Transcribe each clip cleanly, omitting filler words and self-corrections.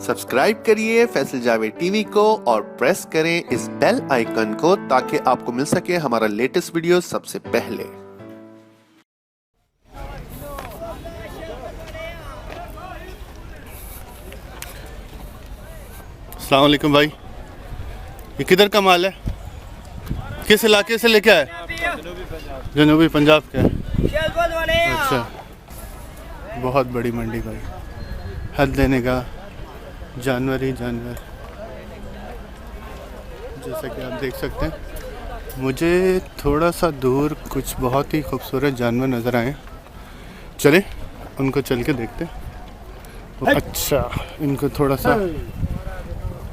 Subscribe करिए Faisal Javed TV को और प्रेस करें इस बेल आइकन को ताकि आपको मिल सके हमारा लेटेस्ट वीडियो सबसे पहले। अस्सलाम वालेकुम भाई, ये किधर का माल है? किस इलाके से लेके आए? जनूबी पंजाब का है। अच्छा, बहुत बड़ी मंडी भाई, हद देने का, जानवर ही जानवर। जैसा कि आप देख सकते हैं, मुझे थोड़ा सा दूर कुछ बहुत ही खूबसूरत जानवर नज़र आए। चले उनको चल के देखते हैं। अच्छा, इनको थोड़ा सा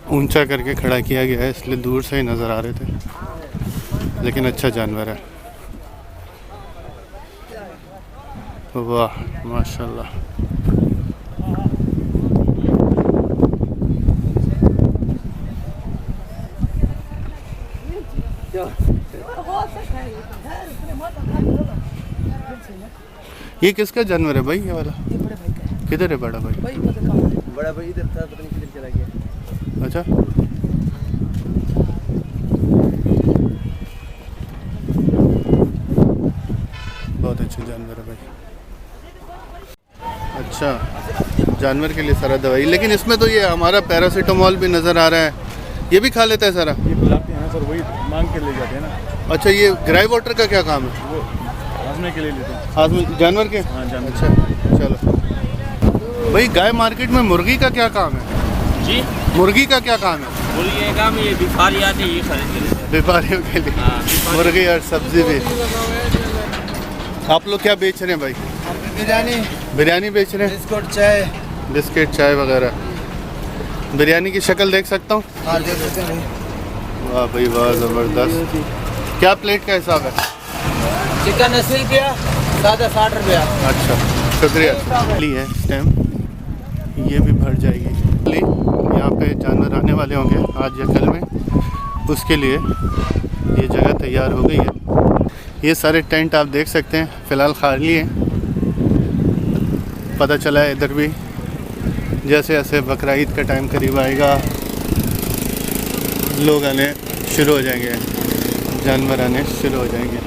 ऊंचा करके खड़ा किया गया है, इसलिए दूर से ही नज़र आ रहे थे, लेकिन अच्छा जानवर है। वाह माशाल्लाह। ये किसका जानवर है भाई, ये वाला? किधर है बड़ा भाई? बड़ा भाई इधर था, पता नहीं किधर चला गया। अच्छा, बहुत अच्छा जानवर है भाई। अच्छा, जानवर के लिए सारा दवाई, लेकिन इसमें तो ये हमारा पैरासीटामोल भी नज़र आ रहा है, ये भी खा लेता है सारा? ये बुलाते हैं सर, वही मांग के ले जाते हैं ना। अच्छा, ये ग्राई वाटर का क्या काम है? वो हाजमे के लिए लेते हैं। हाजमे जानवर के? हाँ, जानवर। अच्छा चलो भाई, गाय मार्केट में मुर्गी का क्या काम है जी? मुर्गी का क्या काम है? मुर्गी का काम ये व्यापारी आते हैं, ये खरीद के लेते हैं। व्यापारियों के लिए हाँ, मुर्गी और सब्जी भी। आप लोग क्या बेच रहे हैं भाई? बिरयानी बेच रहे हैं? बिस्कुट, चाय। बिस्किट, चाय वगैरह। बिरयानी की शक्ल देख सकता हूँ? हाँ, दे सकते हैं। वाह भाई वाह, ज़बरदस्त। क्या प्लेट का हिसाब है? चिकन 80 रुपया, सादा 60 रुपया। अच्छा, शुक्रिया। ली है इस टाइम, ये भी भर जाएगी। यहाँ पे जानवर आने वाले होंगे आज या कल में, उसके लिए ये जगह तैयार हो गई है। ये सारे टेंट आप देख सकते हैं फ़िलहाल खाली हैं। पता चला है इधर भी जैसे जैसे बकरा ईद का टाइम करीब आएगा, लोग आने शुरू हो जाएंगे, जानवर आने शुरू हो जाएंगे।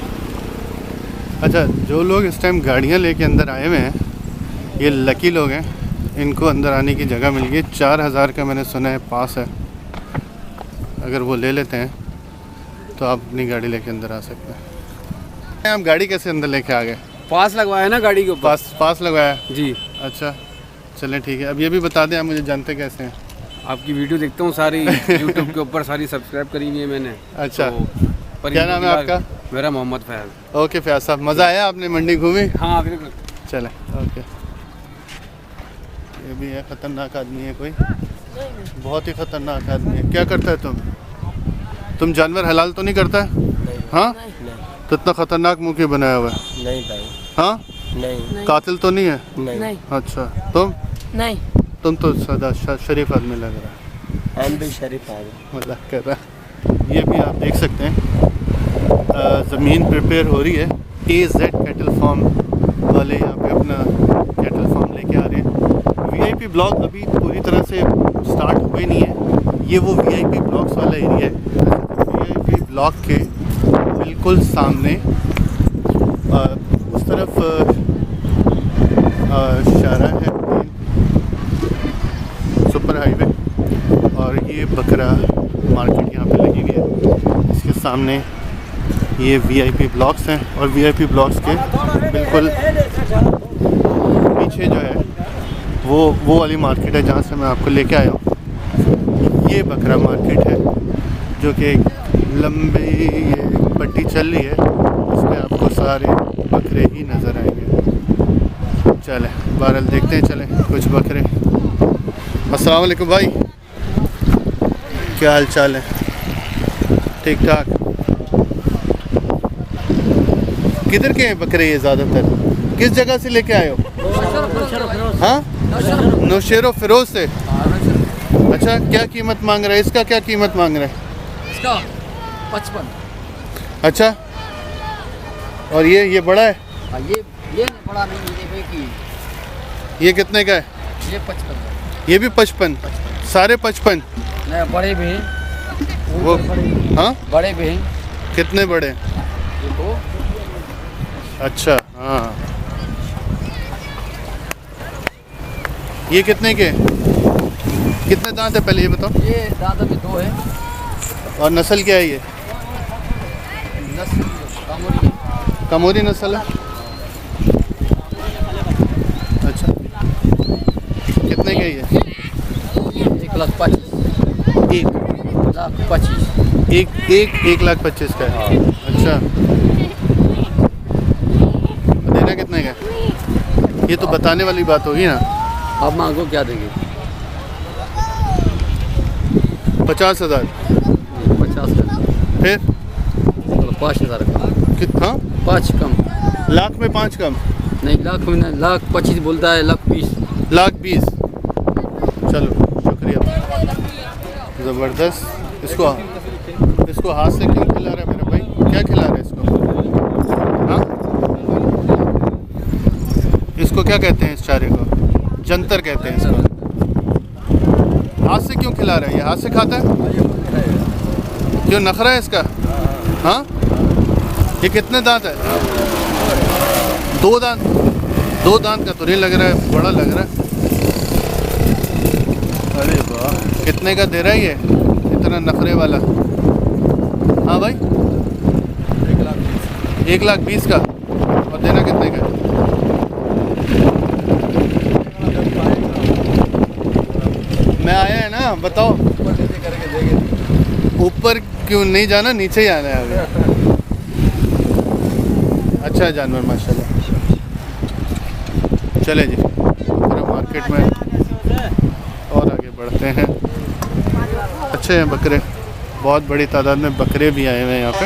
अच्छा, जो लोग इस टाइम गाड़ियाँ लेके अंदर आए हुए हैं, ये लकी लोग हैं, इनको अंदर आने की जगह मिल गई। 4000 का मैंने सुना है पास है, अगर वो ले लेते हैं तो आप अपनी गाड़ी लेके अंदर आ सकते हैं। आप गाड़ी कैसे अंदर लेके आ गए? पास लगवाया ना गाड़ी के ऊपर। पास लगवाया जी। अच्छा चलें ठीक है। अब ये भी बता दें, आप मुझे जानते कैसे हैं? आपकी वीडियो देखता हूँ सारी यूट्यूब के ऊपर, सारी सब्सक्राइब करी हुई है मैंने। अच्छा, तो क्या नाम है आपका? मेरा मोहम्मद फैज। ओके फैज साहब, मज़ा आया? आपने मंडी घूमी? हाँ बिल्कुल। चलें ओके। ये भी है, ख़तरनाक आदमी है कोई, बहुत ही ख़तरनाक आदमी है। क्या करता है तुम जानवर हलाल तो नहीं करता है? हाँ, तो इतना ख़तरनाक मुँह क्यों बनाया हुआ है? नहीं भाई, हाँ, नहीं कातिल तो नहीं है? नहीं, अच्छा, तुम? नहीं, तुम तो सदा शरीफ आदमी लग रहा है। हम भी शरीफ आदमी। मजाक कर रहा। ये भी आप देख सकते हैं, ज़मीन प्रिपेयर हो रही है। AZ कैटल फार्म वाले यहाँ पे अपना कैटल फार्म लेके आ रहे हैं। VIP ब्लॉक अभी पूरी तरह से स्टार्ट हुए नहीं है, ये वो VIP ब्लॉक्स वाला एरिया है। VIP ब्लॉक के बिल्कुल सामने उस तरफ शारा है, सुपर हाईवे, और ये बकरा मार्केट यहाँ पे लगी हुई है। इसके सामने ये VIP ब्लॉक्स हैं, और VIP ब्लॉक्स के बिल्कुल पीछे जो है वो वाली मार्केट है जहाँ से मैं आपको लेके आया हूँ। ये बकरा मार्केट है जो कि लंबी ये पट्टी चल रही है, उसमें आपको सारे बकरे ही नज़र आएंगे। चलें बहरहाल देखते हैं, चलें कुछ बकरे। अस्सलाम वालेकुम भाई, क्या हाल चाल है? ठीक ठाक। किधर के हैं बकरे ये ज़्यादातर? किस जगह से लेके आए हो? हाँ, नौशेरो फिरोज से। अच्छा, क्या कीमत मांग रहा है इसका? क्या कीमत मांग रहा है इसका? 55। अच्छा, और ये बड़ा है? ये बड़ा नहीं, ये की। ये कितने का है? ये 55। ये भी 55। सारे 55? नहीं बड़े भी हैं, वो बड़े भी, हाँ बड़े भी हैं। कितने बड़े? देखो अच्छा हाँ। ये कितने के? कितने दांत है पहले ये बताओ? ये दांतों में 2 है। और नस्ल क्या है ये? नस्ल कामोरी है। कमोरी नस्ल है। अच्छा कितने का ये? 1,25,000। एक 1,25,000। 1,25,000 का है। अच्छा देना कितने का? ये तो बताने वाली बात होगी ना। आप मांगो क्या देंगे? 50,000। 50,000। फिर 5,000 कम। कितना? 5 कम। लाख में 5 कम? नहीं लाख में नहीं, 1,25,000 बोलता है, 1,20,000। 1,20,000। चलो शुक्रिया, ज़बरदस्त। इसको हाथ से क्यों खिला रहा है मेरा भाई? क्या खिला रहा है इसको? हाँ इसको क्या कहते हैं? इस चारे को जंतर कहते हैं इसको। हाथ से क्यों खिला रहा है? ये हाथ से खाता है? क्यों नखरा है इसका? हाँ ये कितने दांत है? 2 दांत? 2 दांत का तो नहीं लग रहा है, बड़ा लग रहा है। अरे वाह, कितने का दे रहा है ये इतना नखरे वाला? हाँ भाई 1,20,000 का। और देना कितने का? मैं आया है ना, बताओ। ऊपर क्यों नहीं जाना, नीचे ही आना है अभी। अच्छा है जानवर माशाल्लाह। चले जी पूरा मार्केट में और आगे बढ़ते हैं। अच्छे हैं बकरे, बहुत बड़ी तादाद में बकरे भी आए हुए हैं यहाँ पे।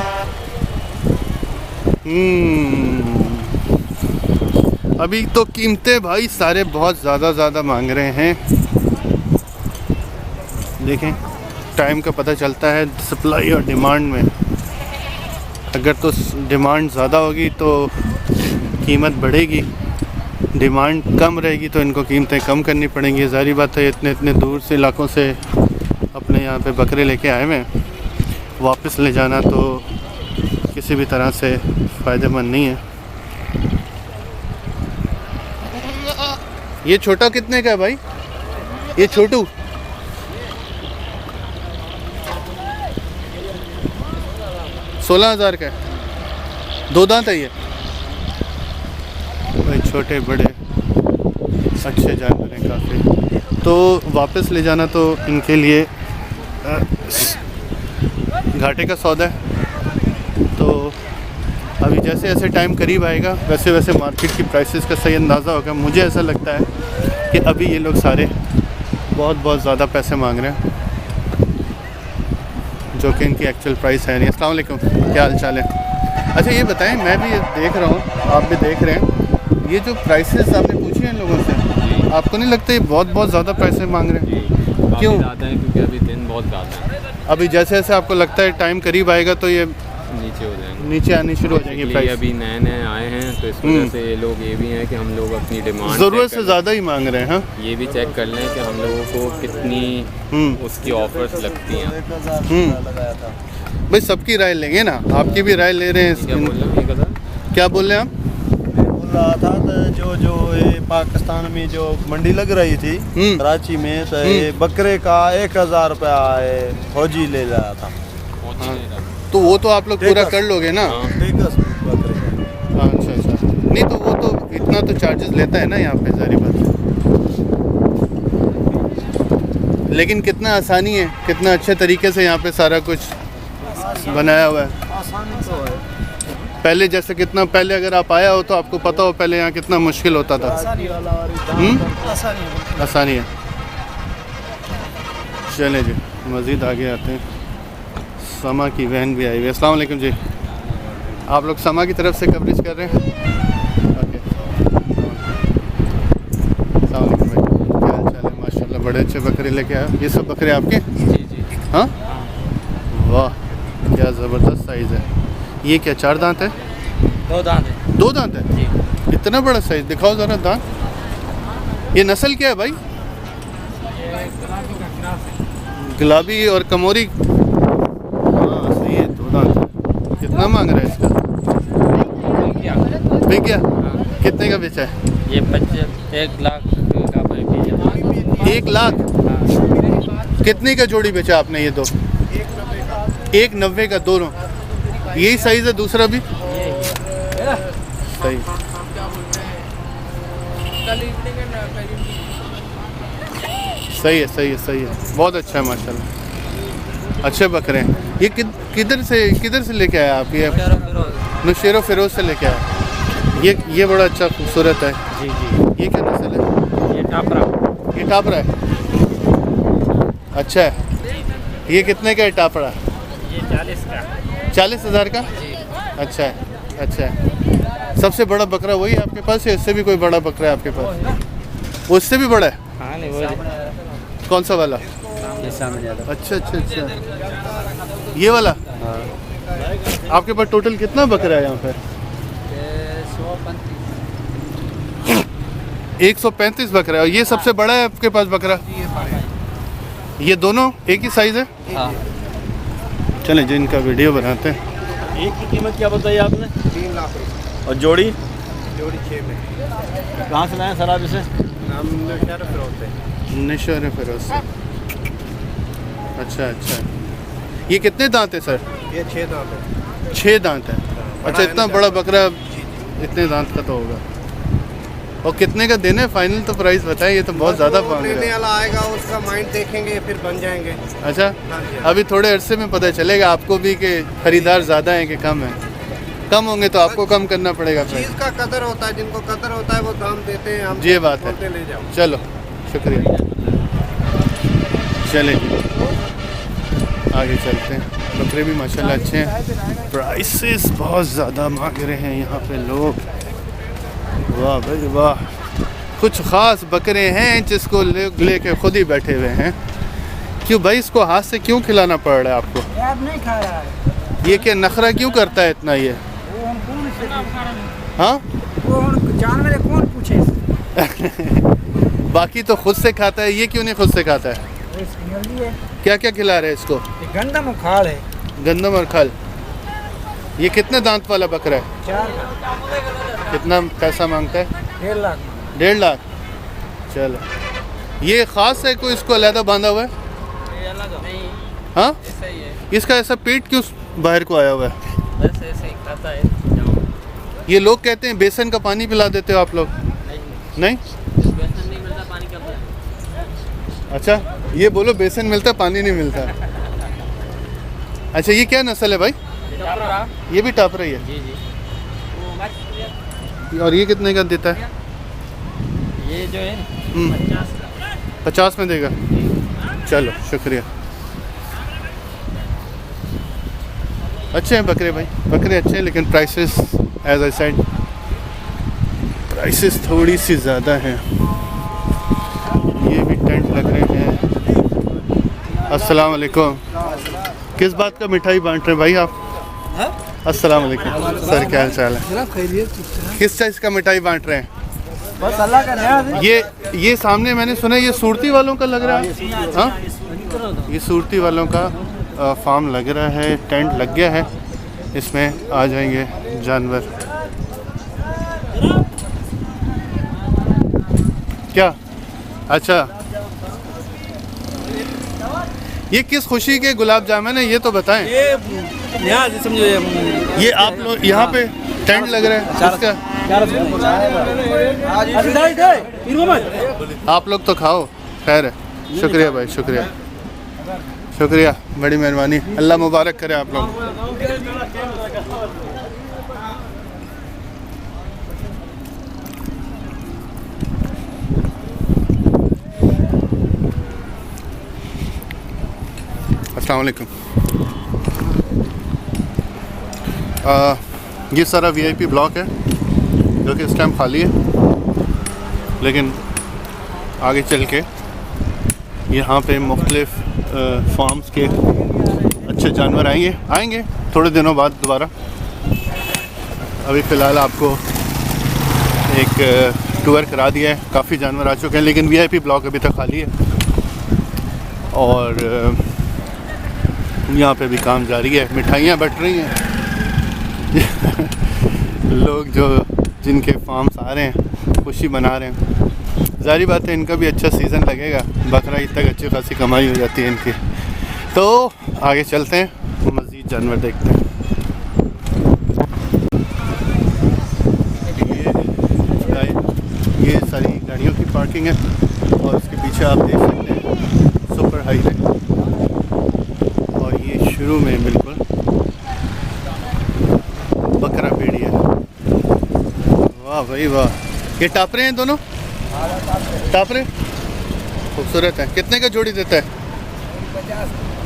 अभी तो कीमतें भाई सारे बहुत ज़्यादा मांग रहे हैं। देखें टाइम का पता चलता है सप्लाई और डिमांड में। अगर तो डिमांड ज़्यादा होगी तो कीमत बढ़ेगी, डिमांड कम रहेगी तो इनको कीमतें कम करनी पड़ेंगी। ज़ाहिर बात है इतने दूर से इलाकों से अपने यहाँ पे बकरे लेके आए हुए हैं, वापस ले जाना तो किसी भी तरह से फ़ायदेमंद नहीं है। ये छोटा कितने का है भाई? ये छोटू 16,000 का है। 2 दांत है ये भाई। छोटे बड़े अच्छे जानवर हैं काफ़ी। तो वापस ले जाना तो इनके लिए घाटे का सौदा है। तो अभी जैसे जैसे टाइम करीब आएगा वैसे वैसे मार्केट की प्राइसेस का सही अंदाज़ा होगा। मुझे ऐसा लगता है कि अभी ये लोग सारे बहुत ज़्यादा पैसे मांग रहे हैं, जो कि इनकी एक्चुअल प्राइस है नहीं। अस्सलाम वालेकुम, क्या हाल चाल है? अच्छा ये बताएं, मैं भी देख रहा हूँ, आप भी देख रहे हैं, ये जो प्राइसेस आपने पूछी हैं इन लोगों से, आपको नहीं लगता ये बहुत ज़्यादा पैसे मांग रहे हैं? क्यों? ज़्यादा है क्योंकि अभी दिन बहुत ज़्यादा है। अभी जैसे जैसे आपको लगता है टाइम करीब आएगा तो ये नीचे हो जाएंगे, नीचे आनी शुरू हो जाएंगे इसलिए प्राइस। अभी नए आए हैं तो इस वजह से ये लोग ये भी हैं कि हम लोग अपनी डिमांड ज़रूरत से ज़्यादा ही मांग रहे हैं। हाँ ये भी चेक कर लें कि हम लोगों को कितनी उसकी ऑफर्स लगती हैं। भाई सबकी राय लेंगे ना, आपकी भी राय ले रहे हैं। क्या बोल रहे हैं ये कदर? क्या बोल रहे हैं आप? बोल रहा था तो जो ये पाकिस्तान में जो मंडी लग रही थी कराची में, तो ये बकरे का 1,000 रुपया फौजी ले रहा था। तो वो तो आप लोग पूरा कर लोगे ना? टेकस बकरे का। अच्छा नहीं तो वो तो इतना तो चार्जेस लेता है ना यहाँ पे, सारी बात। लेकिन कितना आसानी है, कितना अच्छे तरीके से यहाँ पे सारा कुछ बनाया हुआ है। आसानी तो है, पहले जैसे कितना, पहले अगर आप आया हो तो आपको पता हो पहले यहाँ कितना मुश्किल होता था। आसानी वाला आसानी है। चले जी मज़ीद आगे आते हैं। समा की बहन भी आई हुई है। अस्सलाम वालेकुम जी, आप लोग समा की तरफ से कवरेज कर रहे हैं? ओके अस्सलाम वालेकुम भाई, क्या हाल चाल है? माशाल्लाह बड़े अच्छे बकरे लेके आए। ये सब बकरे आपके? जी। हाँ वाह क्या ज़बरदस्त साइज़ है। ये क्या 4 दांत है? 2 दांत है। 2 दांत है? इतना बड़ा साइज़, दिखाओ ज़रा दांत। ये नस्ल क्या है भाई? गुलाबी और कमोरी, हाँ सही है, 2 दांत। कितना मांग रहा है इसका? बिक गया? कितने का बेचा है? ये 1 लाख का पैकेज 1 लाख? कितने का जोड़ी बेचा आपने ये दो? 190 का दोनों। यही साइज है दूसरा भी? सही। सही है, सही है, सही है, बहुत अच्छा है माशाल्लाह। अच्छे बकरे हैं। ये किधर से लेके आया आप? ये नौशेरो फिरोज से लेके आया। ये बड़ा अच्छा खूबसूरत है। जी जी। ये क्या नस्ल है? ये टापरा। ये टापरा है, अच्छा है। ये कितने का है टापरा? ये 40 का। 40,000 का? अच्छा है, अच्छा है। सबसे बड़ा बकरा वही है आपके पास या इससे भी कोई बड़ा बकरा है आपके पास? वो इससे भी बड़ा है? हाँ नहीं वो कौन सा वाला? ये सामने वाला। अच्छा अच्छा अच्छा, ये वाला? आपके पास टोटल कितना बकरा है यहाँ पे? 135 बकरा है। और ये सबसे बड़ा है आपके पास बकरा? ये दोनों एक ही साइज है? हाँ। चले जी इनका वीडियो बनाते हैं। एक की कीमत क्या बताई आपने? 3 लाख रुपये। और जोड़ी? जोड़ी 6 में। कहाँ से लाए सर आप इसे? नाम नौशहर फिरोज से। नौशहर फिरोज से। अच्छा अच्छा, ये कितने दांत है सर? ये 6 दांत है। 6 दांत है। अच्छा, इतना बड़ा बकरा इतने दांत का तो होगा। और कितने का देने? फाइनल तो प्राइस बताए, ये तो बहुत ज़्यादा वो मांग लेने रहे हैं। वाला आएगा, उसका माइंड देखेंगे फिर बन जाएंगे। अच्छा, हाँ जी। अभी थोड़े अरसे में पता चलेगा आपको भी कि खरीदार ज़्यादा हैं कि कम है। कम होंगे तो आपको कम करना पड़ेगा प्राइस। चीज़ का कदर होता है, जिनको कदर होता है वो दाम देते हैं। हम ये बात है। बोलते ले जाओ। चलो शुक्रिया। चले जी आगे चलते हैं। बकरे भी माशाल्लाह अच्छे हैं। प्राइसेस बहुत ज़्यादा मांग रहे हैं यहाँ पे लोग। वाह भाई वाह, कुछ ख़ास बकरे हैं जिसको लेके खुद ही बैठे हुए हैं। क्यों भाई, इसको हाथ से क्यों खिलाना पड़ रहा है आपको? यार नहीं खा रहा है। ये क्या नखरा क्यों करता है इतना ये? वो हम कौन से हाँ वो जानवर है, कौन पूछे? बाकी तो खुद से खाता है, ये क्यों नहीं खुद से खाता है? जल्दी है। क्या क्या खिला रहे हैं इसको? ये गंदम उखाड़ है। गंदम और खल। ये कितने दांत वाला बकरा है? 4 कितना पैसा मांगता है? 1.5 लाख। 1.5 लाख। चलो, ये ख़ास है कोई इसको अलहदा बांधा हुआ है? ये अलग नहीं, हाँ, ऐसा ही है। इसका ऐसा पेट क्यों बाहर को आया हुआ है? बस ऐसे ही खाता है। ये लोग कहते हैं बेसन का पानी पिला देते हो आप लोग? नहीं? बेसन नहीं मिलता, पानी कब है? अच्छा, ये बोलो बेसन मिलता पानी नहीं मिलता। अच्छा, ये क्या नस्ल है भाई? टापरा। ये भी टाप रही है। जी जी। और ये कितने का देता है? ये जो है 50 का। 50 में देगा। चलो शुक्रिया। अच्छे हैं बकरे भाई, बकरे अच्छे हैं, लेकिन prices as I said prices थोड़ी सी ज़्यादा हैं। ये भी टेंट लग रहे हैं। अस्सलाम वालेकुम। किस बात का मिठाई बांट रहे हैं भाई आप? अस्सलाम वालेकुम सर, क्या हाल चाल है? किस चीज़ का मिठाई बांट रहे हैं? बस अल्लाह का न्याज है। ये सामने मैंने सुना ये सूरती वालों का लग रहा है। हाँ, ये सूरती वालों का फार्म लग रहा है, टेंट लग गया है, इसमें आ जाएंगे जानवर। क्या? अच्छा, ये किस खुशी के गुलाब जामुन है ये तो बताएं। यहाँ समझो ये आप लोग यहाँ पे टेंट लग रहा है इसका? आप लोग तो खाओ, खैर है। शुक्रिया भाई, शुक्रिया शुक्रिया, बड़ी मेहरबानी। अल्लाह मुबारक करे आप लोग। अस्सलाम वालेकुम। ये सारा वीआईपी ब्लॉक है जो कि इस टाइम खाली है, लेकिन आगे चल के यहाँ पे मुख्तलिफ फार्म्स के अच्छे जानवर आएंगे थोड़े दिनों बाद दोबारा। अभी फ़िलहाल आपको एक टूर करा दिया है, काफ़ी जानवर आ चुके हैं, लेकिन वीआईपी ब्लॉक अभी तक खाली है। और यहाँ पे भी काम जारी है, मिठाइयाँ बट रही हैं। लोग जो जिनके फार्म्स आ रहे हैं खुशी मना रहे हैं। ज़ाहिर बात है इनका भी अच्छा सीज़न लगेगा, बकरा ईद तक अच्छी खासी कमाई हो जाती है इनकी। तो आगे चलते हैं, मज़ीद जानवर देखते हैं। ये सारी गाड़ियों की पार्किंग है और उसके पीछे आप देख सकते हैं सुपर हाईवे, और ये शुरू में बिल्कुल बकरा बेड़ी है। वाह भाई वाह, ये टापरे हैं दोनों, टापरे खूबसूरत है। कितने का जोड़ी देता है?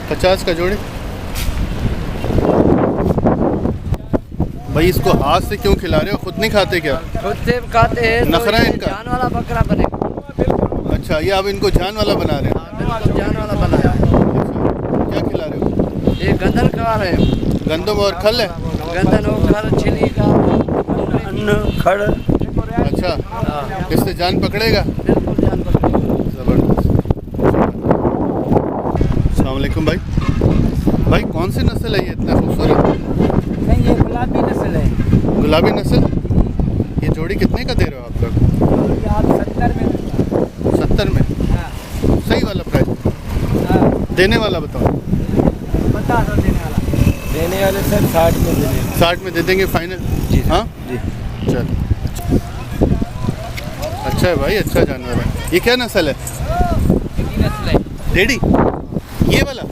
50 का जोड़ी। भाई इसको हाथ से क्यों खिला रहे हो, खुद नहीं खाते क्या? खुद से खाते हैं, नखरा है इनका। जान वाला बकरा बनेगा। अच्छा, ये आप इनको जान वाला बना रहे हैं? बिल्कुल जान वाला बनाया। क्या खिला रहे हो? ये गंदन खा रहे हैं। गंदम और खल है? गंदन और खल, छिली का अन्न खड़। अच्छा, इससे जान पकड़ेगा? बिल्कुल जान पकड़ेगा। ज़बरदस्त। अस्सलाम वालेकुम भाई। भाई कौन सी नस्ल है ये इतना खूबसूरत? नहीं, ये गुलाबी नस्ल है। गुलाबी नस्ल। ये जोड़ी कितने का दे रहे हो आप लोग? ये आप 70 में। 70 में? हाँ सही वाला प्राइस? हाँ, देने वाला बताओ। बता दो देने वाले सर 60 में दे देंगे। 60 में दे देंगे फाइनल? जी हाँ जी। चल, अच्छा है भाई, अच्छा जानवर है। ये क्या नस्ल है? नस्ल है डेडी, ये वाला?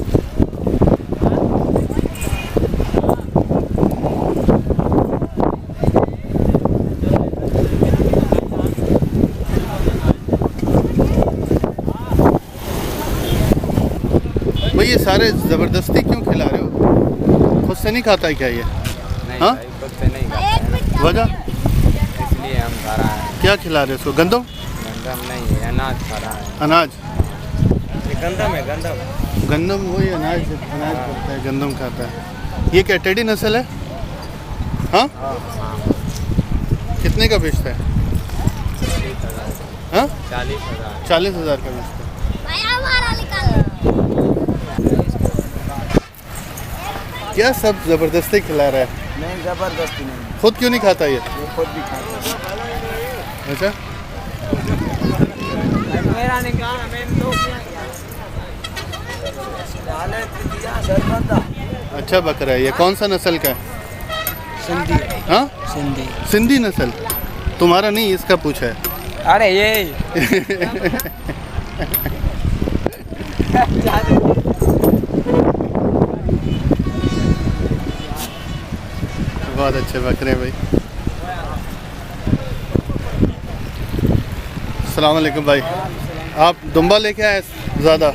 भाई ये सारे ज़बरदस्ती क्यों खिला रहे हो? खुद से नहीं खाता है क्या ये? नहीं हाँ? भाई, खुद से नहीं खाता है, वजह इसलिए हम खा रहा है। क्या खिला रहे हो इसको? गंदम? गंदम नहीं है, अनाज खा रहा है। अनाज? ये गंदम है, गंदम। गंदम वही अनाज खाता है, गंदम खाता है। ये क्या टेडी नस्ल है? हाँ? कितने का बेचता है? 40,000। हाँ? 40,000। 40,000 का बेचता है। क्या सब ज़बरदस्ती खिला रहा है? नहीं, जबरदस्ती नहीं, खुद क्यों नहीं खाता ये? ये खुद भी खाता है। अच्छा, मेरा नहीं कहा, मैं तो डाले दिया सर बंदा। अच्छा बकरा है। ये कौन सा नस्ल का है? सिंधी। हाँ, सिंधी। सिंधी नस्ल। तुम्हारा नहीं, इसका पूछा है। अरे ये बहुत अच्छे बकरे हैं भाई। अस्सलाम वालेकुम भाई। आप दुम्बा लेके आए ज़्यादा?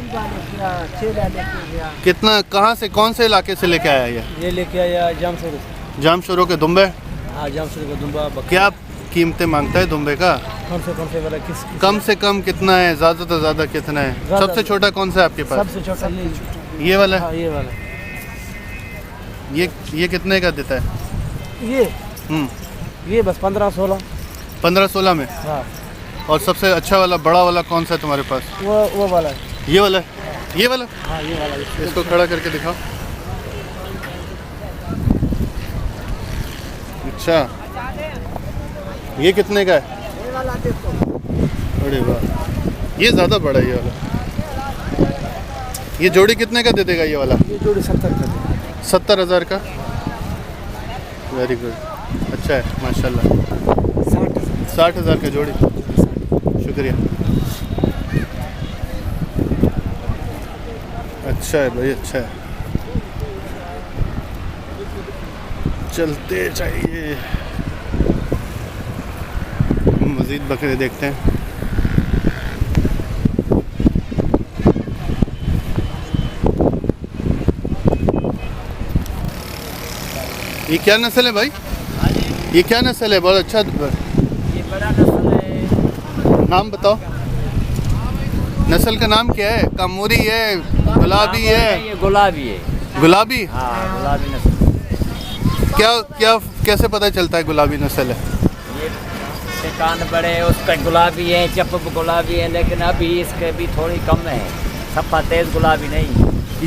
कितना, कहाँ से, कौन से इलाके से लेके आया ये? लेके आया जामशोर से। जामशोरों के दुम्बे? हाँ, जामशोर का दुम्बा। क्या कीमतें मांगता है दुम्बे का? कौन से वाला किस कम से कम कितना है, ज़्यादा से ज़्यादा कितना है? ज़्यादा। सबसे छोटा कौन सा है आपके पास? सबसे छोटा ये वाला है? हाँ, ये वाला। ये कितने का देता है? ये बस 15-16। 15-16 में? हाँ, और सबसे अच्छा वाला बड़ा वाला कौन सा है तुम्हारे पास? वो वाला है। ये वाला है? ये वाला? हाँ, ये वाला। इसको खड़ा करके दिखाओ। अच्छा, ये कितने का है? ये वाला देखो। अरे वाह, ये ज़्यादा बड़ा है ये वाला। ये जोड़ी कितने का दे देगा ये वाला? ये जोड़ी 70 का। 70,000 का? वेरी गुड, अच्छा है माशाल्लाह। 60,000 का जोड़ी। शुक्रिया। अच्छा है भाई, अच्छा है। चलते जाइए, मज़ीद बकरे देखते हैं। ये क्या नस्ल है भाई? ये क्या नस्ल है? बहुत अच्छा। ये बड़ा नस्ल है। नाम बताओ, नस्ल का नाम क्या है? कामूरी है, गुलाबी है? ये गुलाबी है। गुलाबी? हाँ, गुलाबी नस्ल। क्या क्या कैसे पता चलता है गुलाबी नस्ल है? ये कान बड़े, उसका गुलाबी है, चप्प गुलाबी है, लेकिन अभी इसके भी थोड़ी कम है। सफ़ा तेज गुलाबी नहीं,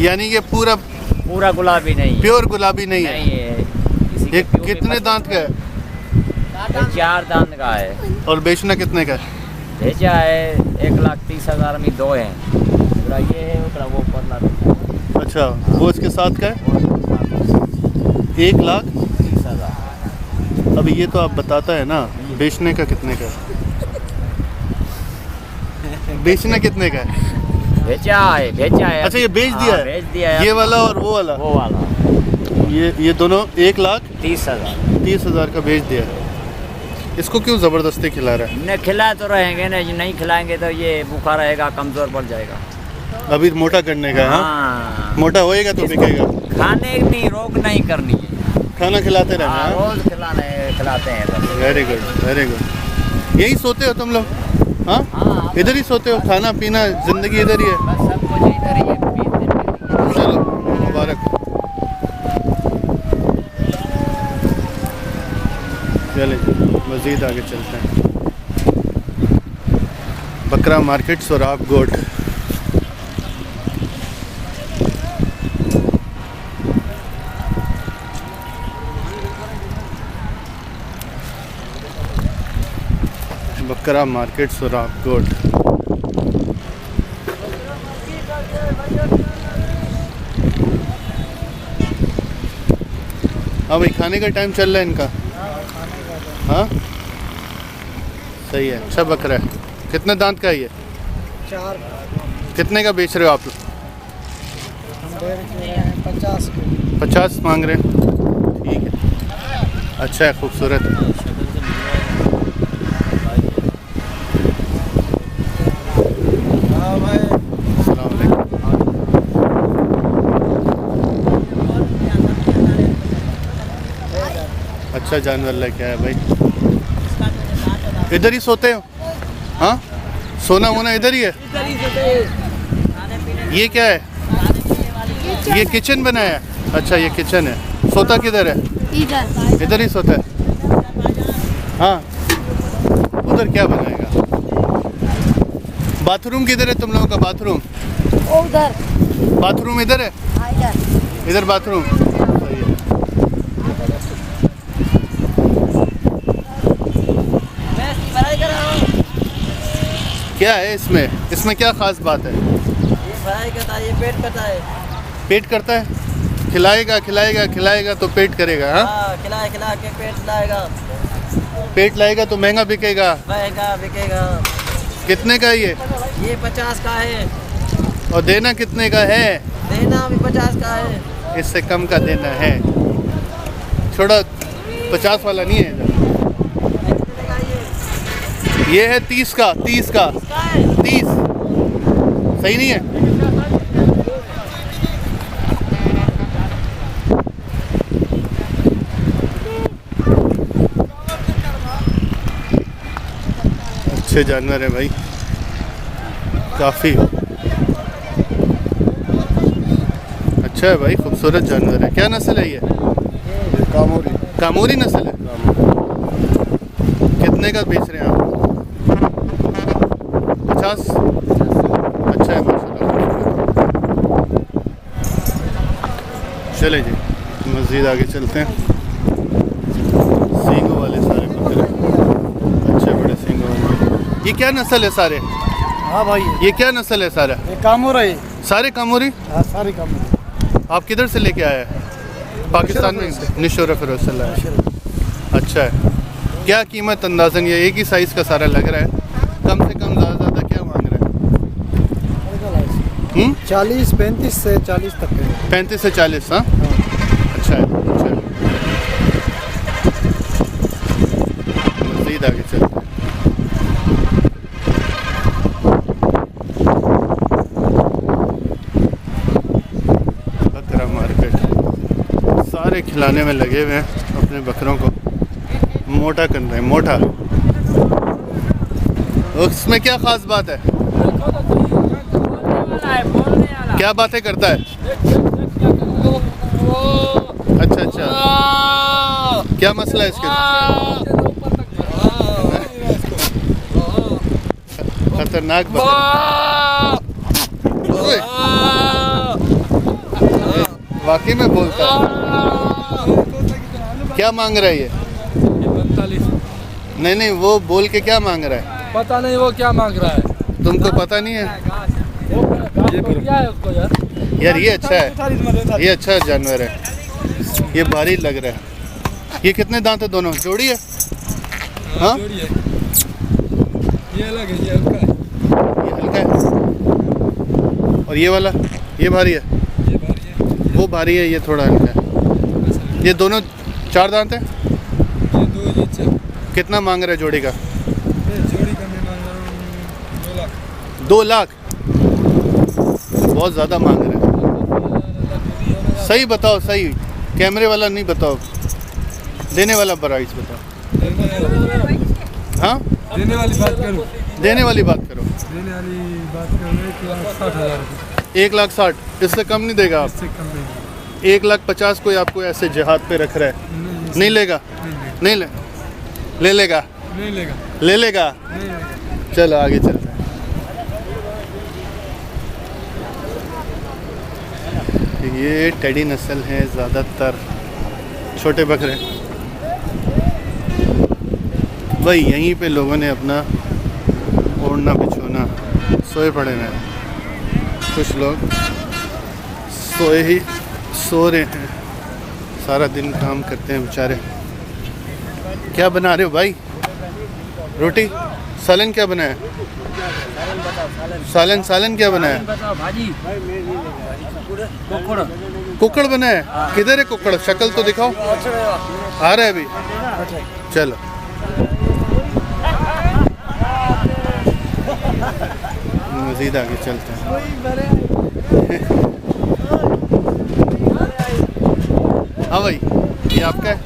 यानी ये पूरा पूरा गुलाबी नहीं, प्योर गुलाबी नहीं है। नहीं है। इसी ये के प्योर कितने में दांत का है? ये 4 दांत का है। और बेचना कितने का है? भेजा है 1,30,000 में 2 हैं। पूरा ये है, पूरा वो परला है। अच्छा, वो इसके साथ का है 1,30,000। अब ये तो आप बताता है ना, बेचने का कितने का है? बेचना कितने का है? भेजा है। अच्छा, ये बेच दिया हाँ, है? बेच दिया है। ये वाला और वो वाला? वो वाला ये दोनों 30,000। 1,30,000 का बेच दिया है। इसको क्यों ज़बरदस्ती खिला रहा है? न खिला तो रहेंगे ना, नहीं खिलाएंगे तो ये भूखा रहेगा, कमज़ोर पड़ जाएगा। अभी मोटा करने का है? हाँ? हाँ, मोटा होएगा तो बिकेगा। खाने की रोक नहीं करनी है। खाना खिलाते रहना। हाँ, हाँ? रोज खिलाते हैं बस। Very good, very good. यही सोते हो तुम लोग? हाँ, हाँ, इधर ही सोते हो? खाना पीना जिंदगी इधर ही है? बस सब कुछ इधर ही है, 20 दिन में। चलो, मुबारक। चले मज़ीद आगे चलते हैं। बकरा मार्केट, सोराब गोट। बकरा मार्केट, सोराब गोट। हाँ भाई, खाने का टाइम चल रहा है इनका। हाँ, सही है। अच्छा बकरा है। कितने दांत का है ये? 4 कितने का बेच रहे हो आप? 50 मांग रहे हैं। ठीक है, अच्छा है, खूबसूरत है। हाँ भाई, अस्सलाम वालेकुम। अच्छा जानवर लेके आया भाई। इधर ही सोते हो? हाँ, सोना वोना इधर ही है? ये क्या है? ये किचन बनाया है? अच्छा, ये किचन है। सोता किधर है? इधर ही सोता है। हाँ, उधर क्या बनाएगा? बाथरूम किधर है तुम लोगों का? बाथरूम उधर, बाथरूम इधर है? इधर बाथरूम। सही है। क्या है इसमें? इसमें क्या खास बात है? फ्राई करता है, ये पेट करता है। पेट करता है? खिलाएगा खिलाएगा खिलाएगा तो पेट करेगा। हाँ, खिला के पेट लाएगा, पेट लाएगा तो महंगा बिकेगा। बिकेगा। कितने का है ये? ये 50 का है। और देना कितने का है? देना भी 50 का है। इससे कम का देना है। थोड़ा 50 वाला नहीं है इधर। ये है 30 का। 30 का 30 सही नहीं है? अच्छे जानवर है भाई, काफ़ी अच्छा है भाई, खूबसूरत जानवर है। क्या नस्ल है ये? कामोरी। कामोरी नस्ल है। कितने का बेच रहे हैं आप? 50। अच्छा है माशाल्लाह। चले जी, मज़ीद आगे चलते हैं। सींगों वाले सारे बकरे, अच्छे बड़े सींगों वाले। ये क्या नस्ल है सारे? हाँ भाई, ये क्या नस्ल है सारा? ये कामोरा है। सारे कामोरी? हाँ, सारी कामोरी। आप किधर से लेके आए हैं? पाकिस्तान में? निशोर फिरोज से लाया। अच्छा है। क्या कीमत अंदाज़न? ये एक ही साइज़ का सारा लग रहा है, कम से कम ज़्यादा क्या मांग रहे हैं? 40, 35 से 40 तक है। 35 से 40। हाँ, अच्छा है, अच्छा है। मज़ीद आगे चलते हैं। बकरा मार्केट, सारे खिलाने में लगे हुए हैं अपने बकरों को, मोटा कर रहे हैं, मोटा। उसमें क्या खास बात है? क्या बातें करता है? अच्छा अच्छा, क्या मसला है इसके? खतरनाक बकरा। ओए, वाकई में बोलता है। क्या मांग रहा है ये? 45। नहीं नहीं, वो बोल के क्या मांग रहा है? पता नहीं वो क्या मांग रहा है। तुमको पता नहीं है? क्या है उसको यार? यार ये अच्छा है, ये अच्छा जानवर है, ये भारी लग रहा है। ये कितने दांत है दोनों? जोड़ी है? हाँ, जोड़ी है। ये अलग है, ये हल्का है। ये हल्का है। और ये वाला, ये भारी है? ये भारी है। वो भारी है, ये थोड़ा हल्का है। ये दोनों 4 दांत है? ये 2 ये 4। कितना मांग रहा है जोड़ी का? ये जोड़ी का मैं मांग रहा हूँ 2 लाख। 2 लाख? बहुत ज़्यादा मांग रहे हैं। सही बताओ, सही, कैमरे वाला नहीं बताओ, देने वाला प्राइस बताओ। हाँ, देने वाली बात करूँ? देने वाली बात करो। देने वाली बात करूँ 1,60,000 रुपये। 1,60,000? इससे कम नहीं देगा आप? इससे कम नहीं। 1,50,000 कोई आपको ऐसे जहाद पे रख रहा है? नहीं लेगा? नहीं ले लेगा? नहीं लेगा। ले लेगा? नहीं लेगा। चलो आगे चलते हैं। ये टेडी नस्ल है, ज़्यादातर छोटे बकरे। वही यहीं पे लोगों ने अपना ओढ़ना बिछोना सोए पड़े हैं। कुछ लोग सो रहे हैं, सारा दिन काम करते हैं बेचारे। क्या बना रहे हो भाई? रोटी? सालन क्या बनाया? सालन क्या बनाया? भाजी कुकड़ बनाया? किधर है कुकड़? शक्ल तो दिखाओ। आ रहा है अभी? चलो। मजीद आगे चलते हैं। हाँ भाई, ये आपका है?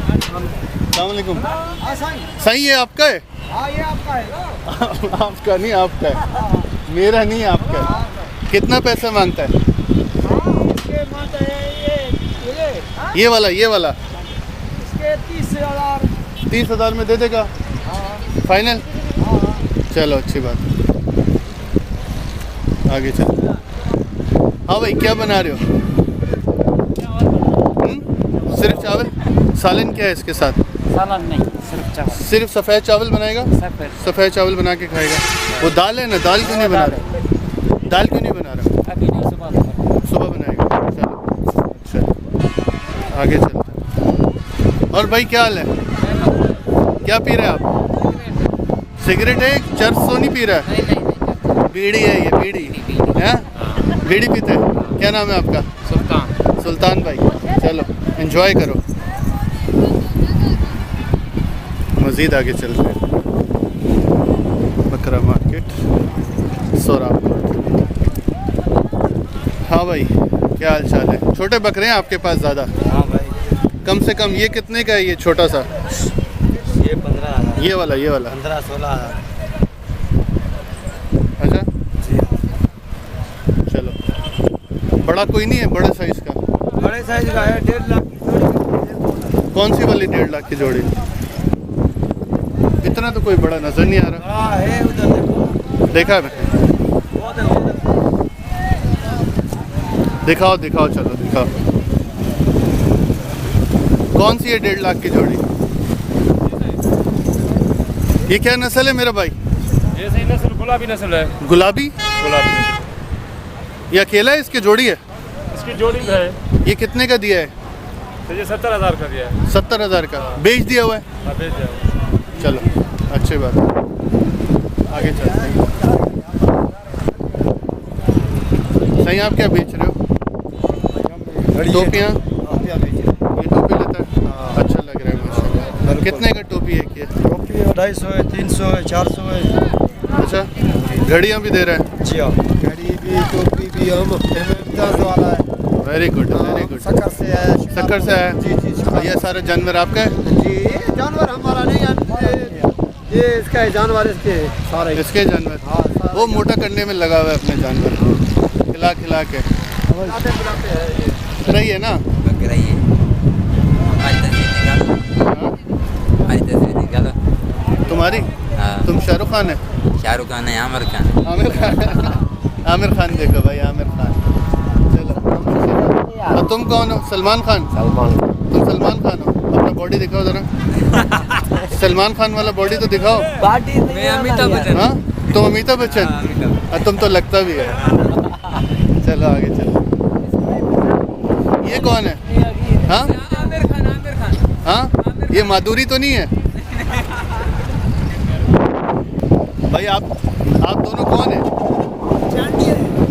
अस्सलाम वालेकुम। सही है, आपका है? हाँ ये आपका है। आपका नहीं, आपका है, मेरा नहीं, आपका है। कितना पैसा मांगता है? इसके माता है ये वाला इसके 30,000। 30,000 में दे देगा? फाइनल? चलो अच्छी बात, आगे चलो। हाँ भाई, क्या बना रहे हो? सिर्फ चावल? सालन क्या है इसके साथ? सालन नहीं, सिर्फ चावल। सिर्फ सफ़ेद चावल बनाएगा? सफ़ेद चावल बना के खाएगा। वो दाल है ना, दाल क्यों नहीं बना रहा? दाल क्यों नहीं बना रहा? अभी नहीं, सुबह बनाएगा। चलो अच्छा, आगे चलते। और भाई क्या हाल है? क्या पी रहे हैं आप? सिगरेट है? चरस तो नहीं पी रहा है? बीड़ी है ये, बीड़ी है? बीड़ी पीते हैं? क्या नाम है आपका? सुल्तान भाई। चलो एंजॉय करो, मज़ीद आगे चलते हैं। बकरा मार्केट, सोराबकोट। हाँ भाई, क्या हाल चाल है? छोटे बकरे हैं आपके पास ज़्यादा? हाँ भाई। कम से कम ये कितने का है ये छोटा सा? ये 15,000। ये वाला 15-16,000। अच्छा चलो। बड़ा कोई नहीं है? बड़े साइज़ का? बड़े साइज का है, 1.5 लाख। कौन सी वाली 1.5 लाख की जोड़ी? इतना तो कोई बड़ा नजर नहीं आ रहा। हाँ है, उधर देखो। देखा मैं? दिखाओ दिखाओ, चलो दिखाओ। कौन सी है 1.5 लाख की जोड़ी? ये क्या नस्ल है मेरा भाई? ये सही नस्ल, गुलाबी नस्ल है। गुलाबी? ये अकेला है, इसकी जोड़ी है? इसकी जोड़ी है। ये कितने का दिया है? तो ये 70,000 का दिया है। 70,000 का बेच दिया हुआ है? हाँ, बेच दिया। चलो अच्छी बात है, आगे चलते हैं। सही, आप क्या बेच रहे हो? टोपियाँ? ये टोपी लेता है? अच्छा लग रहा है माशाल्लाह। कितने का टोपी है? क्या टोपी 250 है, 300 है, 400 है। अच्छा, घड़ियाँ भी दे रहे हैं? जी हाँ, घड़ी भी, टोपी भी। हम 50 वाला है। Very good very good. शक्कर से है। शक्कर से है? जी जी। ये सारा जानवर आपका है? जी, ये जानवर हमारा नहीं है, ये इसका है जानवर, इसके सारे इसके जानवर? हाँ, वो मोटा करने में लगा हुआ है अपने जानवर को, खिला खिला के। रही है ना? निकालो। तुम्हारी? हाँ। तुम शाहरुख खान है? शाहरुख खान है, आमिर खान। आमिर खान। आमिर खान देखो भाई, आमिर खान। चलो। और तुम कौन हो? सलमान खान। तुम सलमान खान हो? अपना बॉडी दिखाओ जरा। सलमान खान वाला बॉडी तो दिखाओ। मैं अमिताभ बच्चन। हाँ, तुम अमिताभ बच्चन। तुम तो लगता भी है। चलो आगे चलो। ये कौन है? हाँ आमिर खान। हाँ, ये माधुरी तो नहीं है? भाई आप दोनों कौन है?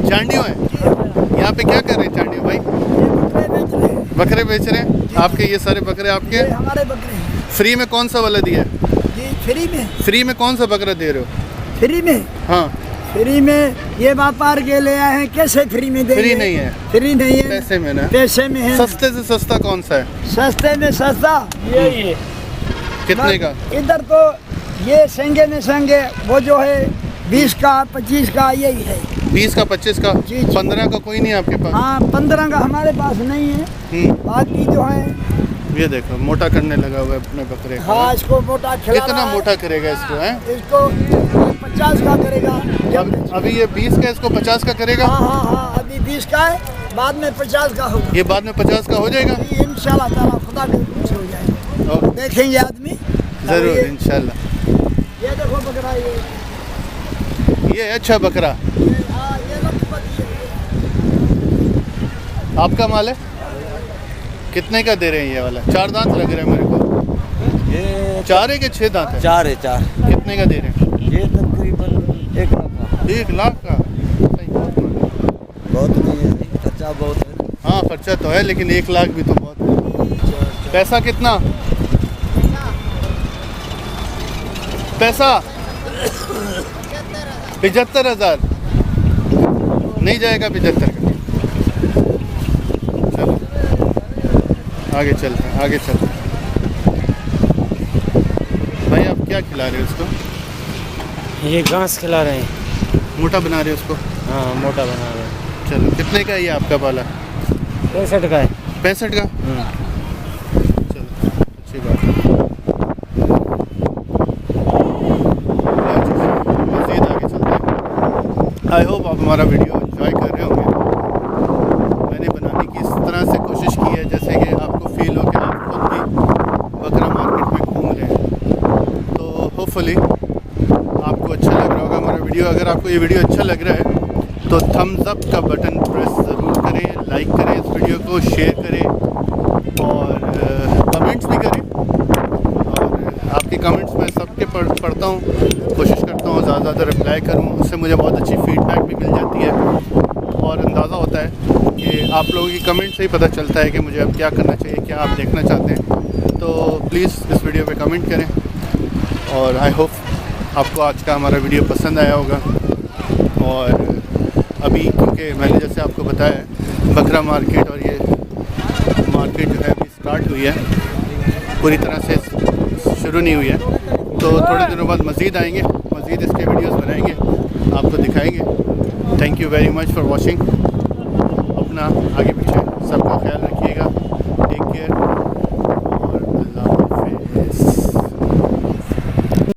चांडियो हैं। यहाँ पे क्या कर रहे हैं चांडियो भाई? बकरे बेच रहे हैं। आपके ये सारे बकरे आपके? हमारे बकरे हैं फ्री में कौन सा वाला दिया है? जी। फ्री में कौन सा बकरा दे रहे हो? फ्री में हाँ, फ्री में ये व्यापार के ले आए हैं। कैसे फ्री में देंगे? फ्री नहीं है, फ्री नहीं है, पैसे में ना। पैसे में है। सस्ते से सस्ता कौन सा है? सस्ते में सस्ता यही है। कितने का? इधर तो ये संगे में संगे वो जो है 20 का 25 का यही है। 20 का 25 का? जी, जी। 15 का कोई नहीं है आपके पास? हाँ 15 का हमारे पास नहीं है। बाकी जो है ये देखो मोटा करने लगा हुआ है अपने बकरे को। हाँ इसको मोटा खिला कितना रहा है। मोटा करेगा इसको? हैं इसको 50 का करेगा। अभी ये 20 का, इसको 50 का करेगा? हाँ अभी 20 का है, बाद में 50 का होगा। ये बाद में 50 का हो जाएगा? इंशाल्लाह ताला खुदा के हुक्म से हो जाएगा। ओके, देखेंगे आदमी जरूर इंशाल्लाह। ये देखो बकरा ये ये अच्छा बकरा हाँ ये लखपति है। आपका माल है? कितने का दे रहे हैं ये वाला? 4 दांत लग रहे हैं मेरे को। ये 4 है कि 6 दांत है? 4 है 4। कितने का दे रहे हैं? ये तकरीबन 1 लाख का। 1 लाख का? सही, बहुत नहीं है, खर्चा बहुत है। हाँ खर्चा तो है, लेकिन 1 लाख भी तो बहुत है। पैसा कितना? पैसा 75,000 नहीं जाएगा। 75 का। चलो आगे चलते हैं, आगे चलते हैं। भाई आप क्या खिला रहे हो उसको? ये घास खिला रहे हैं। मोटा बना रहे हो उसको? हाँ मोटा बना रहे हैं। चलो कितने का है ये आपका पाला? 65 का है। 65 का? चलो अच्छी बात है। मज़ीद आगे चलते हैं। आई होप आप हमारा वीडियो एंजॉय कर रहे होंगे। मैंने बनाने की इस तरह से कोशिश की है जैसे कि आपको फील हो कि आप खुद भी बकरा मार्केट में घूम रहे हैं। तो होपफुली आपको अच्छा लग रहा होगा हमारा वीडियो। अगर आपको ये वीडियो अच्छा लग रहा है तो थम्स अप का बटन प्रेस ज़रूर करें, लाइक करें इस वीडियो को, शेयर करें और कमेंट्स भी करें। और आपके कमेंट्स मैं सबके पढ़ता हूँ, कोशिश करता हूँ ज़्यादा रिप्लाई करूँ। उससे मुझे बहुत अच्छी फीडबैक भी मिल जाती है और अंदाज़ा होता है कि आप लोगों की कमेंट से ही पता चलता है कि मुझे अब क्या करना चाहिए, क्या आप देखना चाहते हैं। तो प्लीज़ इस वीडियो पे कमेंट करें और आई होप आपको आज का हमारा वीडियो पसंद आया होगा। और अभी क्योंकि मैंने जैसे आपको बताया बकरा मार्केट और ये मार्केट जो है अभी स्टार्ट हुई है, पूरी तरह से शुरू नहीं हुई है। तो थोड़े दिनों बाद मज़ीद आएंगे, मज़ीद इसके वीडियोस बनाएंगे, आपको दिखाएंगे। Thank you very much for watching. अपना आगे पीछे सबका ख्याल रखिएगा। Take care.